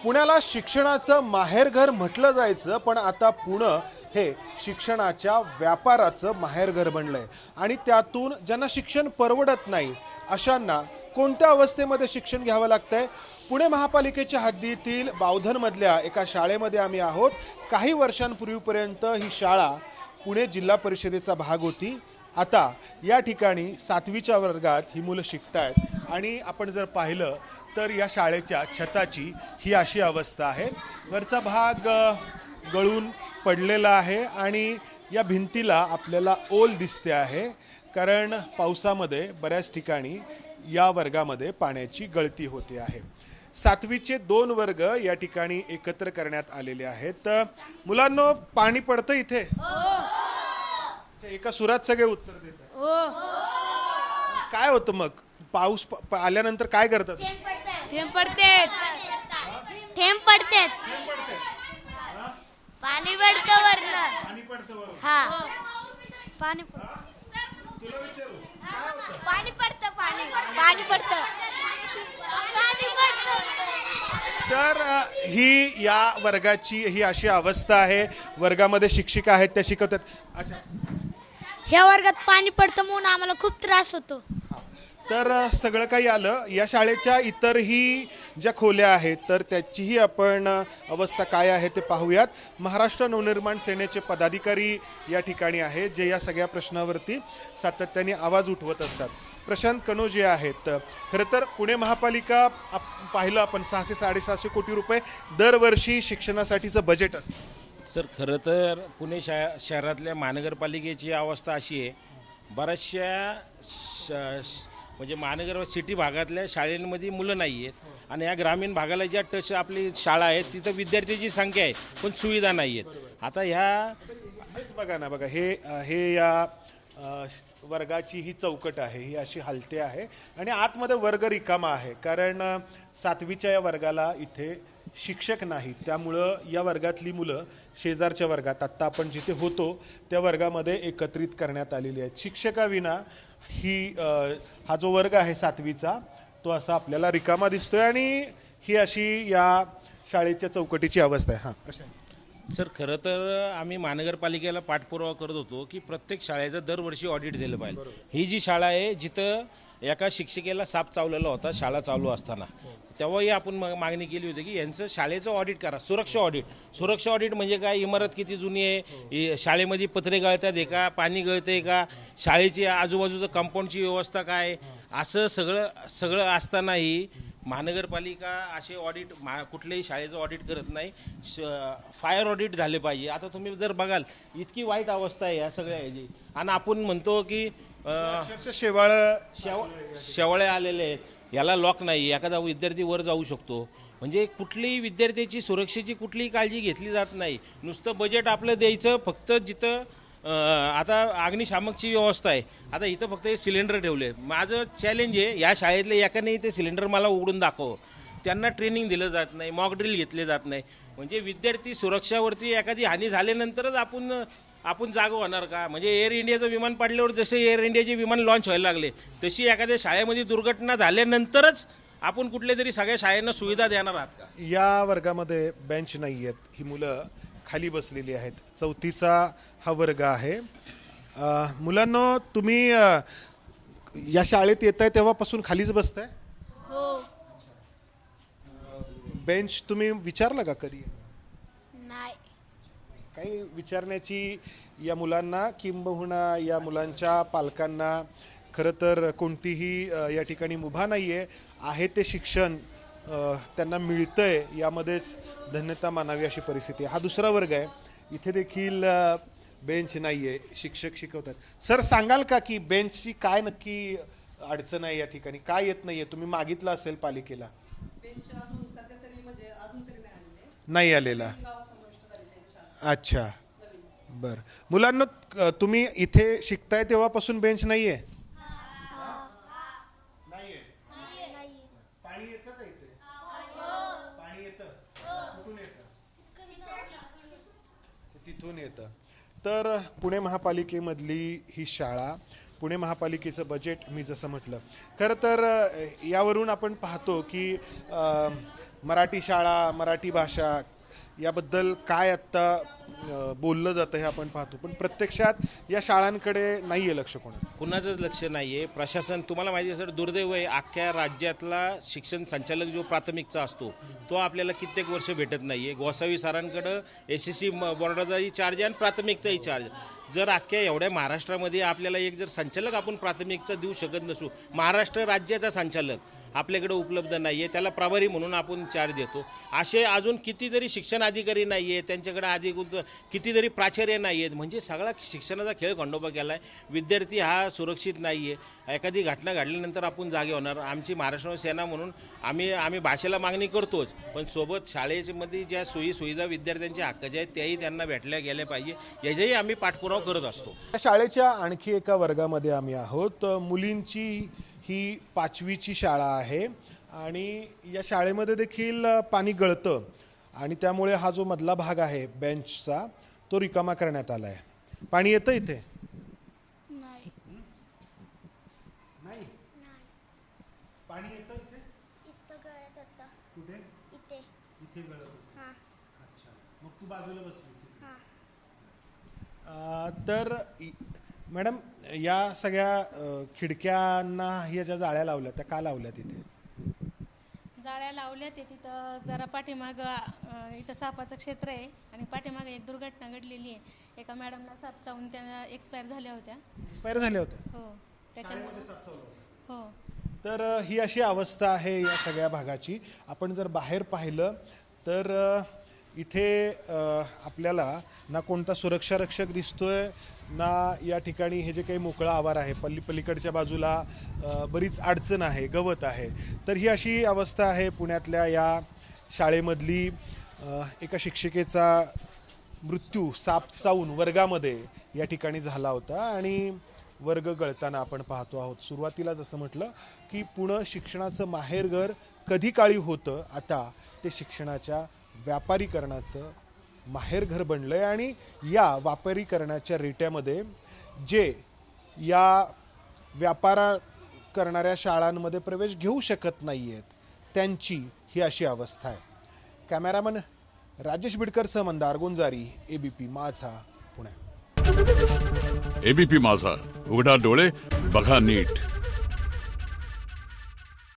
पुण्याला शिक्षणाचं माहेरघर म्हटलं जायचं, पण आता पुणे हे शिक्षणाच्या व्यापाराचं माहेरघर बनलंय आणि त्यातून ज्यांना शिक्षण परवडत नाही अशांना कोणत्या अवस्थेमध्ये शिक्षण घ्यावं लागतंय। पुणे महापालिकेच्या हद्दीतील बावधनमधल्या एका शाळेमध्ये आम्ही आहोत। काही वर्षांपूर्वीपर्यंत ही शाळा पुणे जिल्हा परिषदेचा भाग होती। आता या ठिकाणी 7वीच्या वर्गात ही मुलं शिकतायत आणि आपण जर पाहिलं तर या शाळेच्या छताची ही अशी अवस्था आहे। वरचा भाग गळून पडलेला आहे आणि या भिंतीला आपल्याला ओल दिसते आहे, कारण पावसामध्ये बऱ्याच ठिकाणी या वर्गामध्ये पाण्याची गळती होते आहे। 7वीचे 2 वर्ग या ठिकाणी एकत्र करण्यात आलेले आहेत। मुलांनो, पाणी पडतं इथे? एका सुरात सगळे उत्तर देतात। काय होतं मग पाऊस आल्यानंतर काय करतात? थेंब पडतेत, थेंब पडतेत, पाणी पडतं वरनं, पाणी पडतं वरून। हा पाणी तुला विचारू, पाणी पडतं, पाणी पाणी पडतं, पाणी पडतं। तर ही या वर्गाची ही अशी अवस्था आहे। वर्गामध्ये शिक्षिका आहेत, त्या शिकवतात। अच्छा, ह्या वर्गात पाणी पडतं म्हणून आम्हाला खूप त्रास होतो। तर सगळं काही आलं। या शाळेच्या इतरही ज्या खोल्या आहेत तर त्याचीही आपण अवस्था काय आहे ते पाहूयात। महाराष्ट्र नवनिर्माण सेनेचे पदाधिकारी या ठिकाणी आहेत, जे या सगळ्या प्रश्नावरती सातत्याने आवाज उठवत असतात। प्रशांत कनोजे आहेत। खरं तर पुणे महापालिका पाहिलं आपण 600-750 कोटी रुपये दरवर्षी शिक्षणासाठीचं बजेट असतं। सर, खरं तर पुणे शहरातल्या महानगरपालिकेची अवस्था अशी आहे, बऱ्याचशा म्हणजे महानगर सिटी भागातल्या शाळांमध्ये मुलं नाही आहेत आणि या ग्रामीण भागाला ज्या टच आपली शाळा आहेत तिथं विद्यार्थ्यांची संख्या आहे पण सुविधा नाही आहेत। आता ह्या बघा ना, बघा हे या वर्गाची ही चौकट आहे, ही अशी हलते आहे आणि आतमध्ये वर्ग रिकामा आहे, कारण 7वीच्या या वर्गाला इथे शिक्षक नाहीत। त्यामुळं या वर्गातली मुलं शेजारच्या वर्गात, आत्ता आपण जिथे होतो त्या वर्गामध्ये एकत्रित करण्यात आलेली आहेत। शिक्षकाविना हा जो वर्ग आहे 7वीचा तो असा आपल्याला रिकामा दिसतोय आणि ही अशी या शाळेच्या चौकटीची अवस्था आहे। हां सर, खरं तर आम्ही महानगरपालिकेला पाठपुरावा करत होतो की प्रत्येक शाळेचं दरवर्षी ऑडिट झालं पाहिजे। ही जी शाळा आहे जिथं एका शिक्षिकेला साप चावलेला होता शाळा चालू असताना, तेव्हाही आपण मागणी केली होती की यांचं शाळेचं ऑडिट करा, सुरक्षा ऑडिट। सुरक्षा ऑडिट म्हणजे काय, इमारत किती जुनी आहे, शाळेमध्ये पत्रे गळतात आहे का, पाणी गळतं आहे का, शाळेची आजूबाजूचं कंपाऊंडची व्यवस्था काय, असं सगळं असतानाही महानगरपालिका असे ऑडिट कुठल्याही शाळेचं ऑडिट करत नाही। फायर ऑडिट झाले पाहिजे। आता तुम्ही जर बघाल इतकी वाईट अवस्था आहे या सगळ्या ह्याची, आणि आपण म्हणतो की शेवाळे आलेले आहेत, याला लॉक नाही, एखादा विद्यार्थी वर जाऊ शकतो। म्हणजे कुठलीही विद्यार्थ्याची सुरक्षेची कुठलीही काळजी घेतली जात नाही। नुसतं बजेट आपलं द्यायचं, फक्त जिथं आता अग्निशामकची व्यवस्था आहे, आता इथं फक्त हे सिलेंडर ठेवले। माझं चॅलेंज आहे, या शाळेतले एकाने ते सिलेंडर मला उघडून दाखव। त्यांना ट्रेनिंग दिलं जात नाही, मॉक ड्रिल घेतले जात नाही। म्हणजे विद्यार्थी सुरक्षावरती एखादी हानी झाल्यानंतरच आपण जागो होणार का? म्हणजे एअर इंडियाचं विमान पडल्यावर जसे एअर इंडियाचे विमान लॉन्च व्हायला लागले, तशी एखाद्या शाळेमध्ये दुर्घटना झाल्यानंतरच आपण कुठल्या तरी सगळ्या शाळांना सुविधा देणार आहात का? या वर्गामध्ये बेंच नाही आहेत, ही मुलं खाली बसलेली आहेत। 4थीचा हा वर्ग आहे। मुलांनो, तुम्ही या शाळेत येताय तेव्हापासून खालीच बसताय? हो। बेंच तुम्ही विचारला का कधी? नाही। काही विचारण्याची या मुलांना किंबहुना या मुलांच्या पालकांना खरं तर कोणतीही या ठिकाणी मुभा नाही आहे ते शिक्षण त्यांना मिळतंय, यामध्येच धन्यता मानावी अशी परिस्थिती आहे। हा दुसरा वर्ग आहे, इथे देखील बेंच नाही आहे, शिक्षक शिकवतात। सर, सांगाल का की बेंचची काय नक्की अडचण आहे या ठिकाणी, काय येत नाही आहे? तुम्ही मागितलं असेल पालिकेला? नाही आलेला? अच्छा, बरं। मुलांना, तुम्ही इथे शिकताय तेव्हापासून बेंच नाही आहे? पाणी येतं का इथे? पाणी येतं? कुठून येतं? तिथून येतं। तर पुणे महापालिकेमधली ही शाळा, पुणे महापालिकेचं बजेट मी जसं म्हटलं, खरं तर यावरून आपण पाहतो की मराठी शाळा, मराठी भाषा याबद्दल काय आत्ता बोललं जातं हे आपण पाहतो, पण प्रत्यक्षात या शाळांकडे नाही आहे लक्ष कोणाचं. कुणाचंच लक्ष नाही आहे. प्रशासन, तुम्हाला माहिती असेल, दुर्दैव आहे, अख्ख्या राज्यातला शिक्षण संचालक जो प्राथमिकचा असतो तो आपल्याला कित्येक वर्ष भेटत नाही आहे. गोसावी सरांकडं SSC बोर्डाचाही चार्ज आहे आणि प्राथमिकचाही चार्ज. जर अख्ख्या एवढ्या महाराष्ट्रामध्ये आपल्याला एक जर संचालक आपण प्राथमिकचा देऊ शकत नसू, महाराष्ट्र राज्याचा संचालक आपल्याकडे उपलब्ध नाही आहे, त्याला प्रभारी म्हणून आपण चार्ज देतो. असे अजून कितीतरी शिक्षण अधिकारी नाही आहे, त्यांच्याकडे अधिकृत कितीतरी प्राचार्य नाही आहेत. म्हणजे सगळा शिक्षणाचा खेळ खंडोबा केला आहे. विद्यार्थी हा सुरक्षित नाही आहे. एखादी घटना घडल्यानंतर आपण जागे होणार. आमची महाराष्ट्र सेना म्हणून आम्ही भाषेला मागणी करतोच, पण सोबत शाळेमध्ये ज्या सोयीसुविधा विद्यार्थ्यांच्या हक्काच्या आहेत त्याही त्यांना भेटल्या गेल्या पाहिजे, याचाही आम्ही पाठपुरावा करत असतो. या शाळेच्या आणखी एका वर्गामध्ये आम्ही आहोत. मुलींची ही 5वीची शाळा आहे आणि या शाळेमध्ये देखील पाणी गळतं आणि त्यामुळे हा जो मधला भाग आहे बेंचचा तो रिकामा करण्यात आला आहे. पाणी येतं इथे? नाही. नाही. पाणी येतं इथे? इथं गळत होतं. कुठे? इथे. इथे गळत होतं. हां. अच्छा, मग तू बाजूला बसलीस. हां. मॅडम, या सगळ्या खिडक्यांना ह्या ज्या जाळ्या लावल्या त्या का लावल्या तिथे? जाळ्या लावल्या ते तिथं जरा पाठीमाग इथं सापाचं क्षेत्र आहे आणि पाठीमागे एक दुर्घटना घडलेली आहे. एका मॅडमला साप चावून त्या एक्सपायर झाल्या होत्या. एक्सपायर झाल्या होत्या? हो, त्याच्यामुळे हो. तर ही अशी अवस्था आहे या सगळ्या भागाची. आपण जर बाहेर पाहिलं तर इथे आपल्याला ना कोणता सुरक्षा रक्षक दिसतोय, ना या ठिकाणी हे जे काही मोकळा आवार आहे पलीकडच्या बाजूला बरीच अडचण आहे, गवत आहे. तर ही अशी अवस्था आहे पुण्यातल्या या शाळेमधली. एका शिक्षिकेचा मृत्यू साप चावून वर्गामध्ये या ठिकाणी झाला होता आणि वर्ग गळताना आपण पाहतो आहोत. सुरुवातीला जसं म्हटलं की पुणे शिक्षणाचं माहेरघर कधी काळी होतं, आता ते शिक्षणाच्या व्यापारीकरणाचं माहेरघर बनलंय आणि या व्यापारीकरणाच्या रेट्यामध्ये जे या व्यापारा करणाऱ्या शाळांमध्ये प्रवेश घेऊ शकत नाही आहेत त्यांची ही अशी अवस्था आहे. कॅमेरामन राजेश बिडकरसह मंदार गुंजारी, ABP माझा, पुणे. ABP माझा, उघडा डोळे बघा नीट.